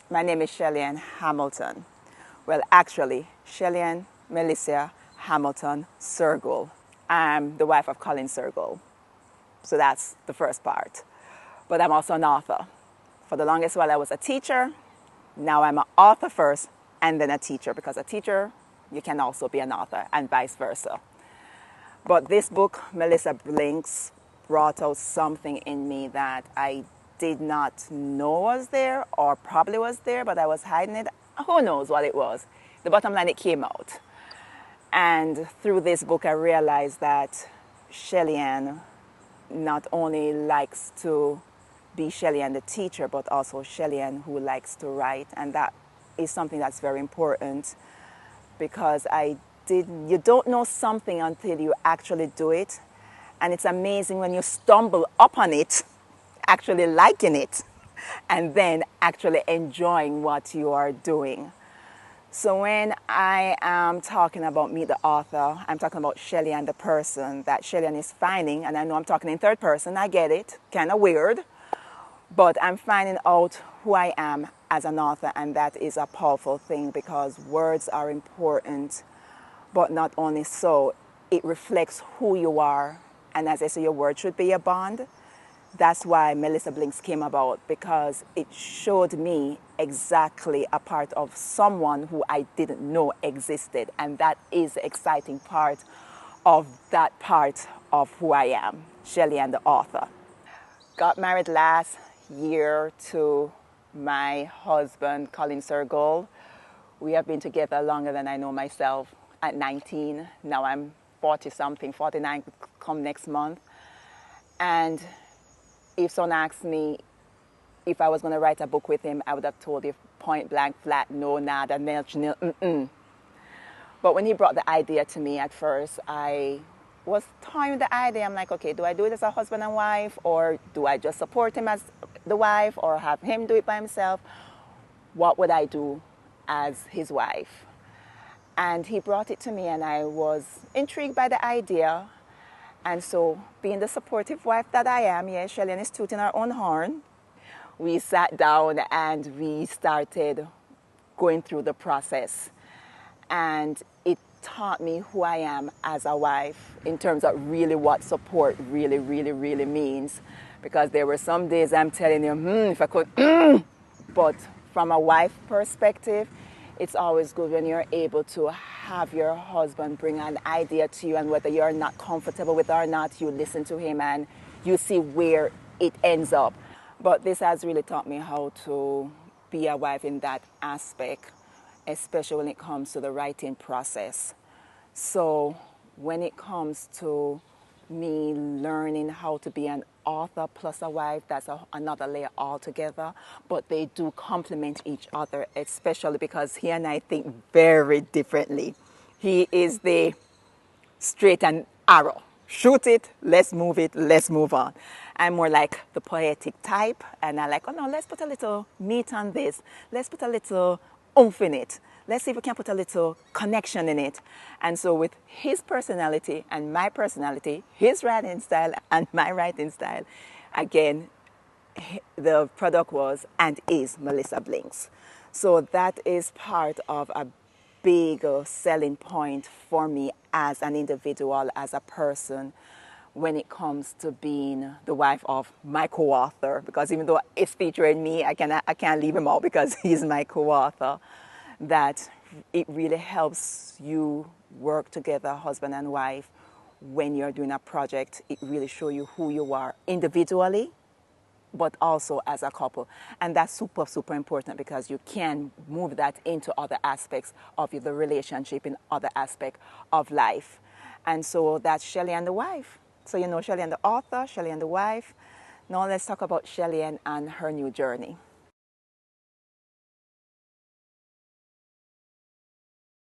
My name is Shelly-Ann Hamilton. Well, actually, Shelly-Ann Melissa Hamilton Sergel. I'm the wife of Colin Sergel. So that's the first part. But I'm also an author. For the longest while, I was a teacher. Now I'm an author first and then a teacher, because a teacher, you can also be an author, and vice versa. But this book, Melissa Blinks, brought out something in me that I did not know was there, or probably was there, but I was hiding it. Who knows what it was? The bottom line, it came out. And through this book, I realized that Shelly-Ann not only likes to be Shelly-Ann the teacher, but also Shelly-Ann who likes to write. And that is something that's very important, because you don't know something until you actually do it. And it's amazing when you stumble upon it, actually liking it, and then actually enjoying what you are doing. So when I am talking about me, the author, I'm talking about Shelly-Ann the person that Shelly-Ann is finding. And I know I'm talking in third person, I get it, kind of weird. But I'm finding out who I am as an author, and that is a powerful thing, because words are important. But not only so, it reflects who you are. And as I say, your word should be a bond. That's why Melissa Blinks came about, because it showed me exactly a part of someone who I didn't know existed. And that is the exciting part of that part of who I am, Shelly-Ann the author. Got married last year to my husband, Colin Sergel. We have been together longer than I know myself. At 19, now I'm 40-something, 49 come next month. And if someone asked me if I was going to write a book with him, I would have told you point blank, flat, no, nada, nil, nil, But when he brought the idea to me at first, I was toying with the idea. I'm like, okay, do I do it as a husband and wife, or do I just support him as the wife, or have him do it by himself? What would I do as his wife? And he brought it to me, and I was intrigued by the idea. And so, being the supportive wife that I am, yes, Shelly-Ann is tooting our own horn, we sat down and we started going through the process. And it taught me who I am as a wife, in terms of really what support really, really, really means. Because there were some days I'm telling you, if I could, but from a wife perspective, it's always good when you're able to have your husband bring an idea to you, and whether you're not comfortable with it or not, you listen to him and you see where it ends up. But this has really taught me how to be a wife in that aspect, especially when it comes to the writing process. So when it comes to me learning how to be an author plus a wife, that's another layer altogether. But they do complement each other, especially because he and I think very differently. He is the straight and arrow. Shoot it, let's move it, let's move on. I'm more like the poetic type, and I like, oh no, let's put a little meat on this. Let's put a little oomph in it. Let's see if we can put a little connection in it. And so with his personality and my personality, his writing style and my writing style, again, the product was and is Melissa Blinks. So that is part of a big selling point for me as an individual, as a person, when it comes to being the wife of my co-author. Because even though it's featuring me, I can't leave him out because he's my co-author. That it really helps you work together, husband and wife, when you're doing a project. It really shows you who you are individually, but also as a couple. And that's super, super important, because you can move that into other aspects of the relationship, in other aspects of life. And so that's Shelly-Ann the wife. So you know Shelly-Ann the author, Shelly-Ann the wife. Now let's talk about Shelly-Ann and her new journey.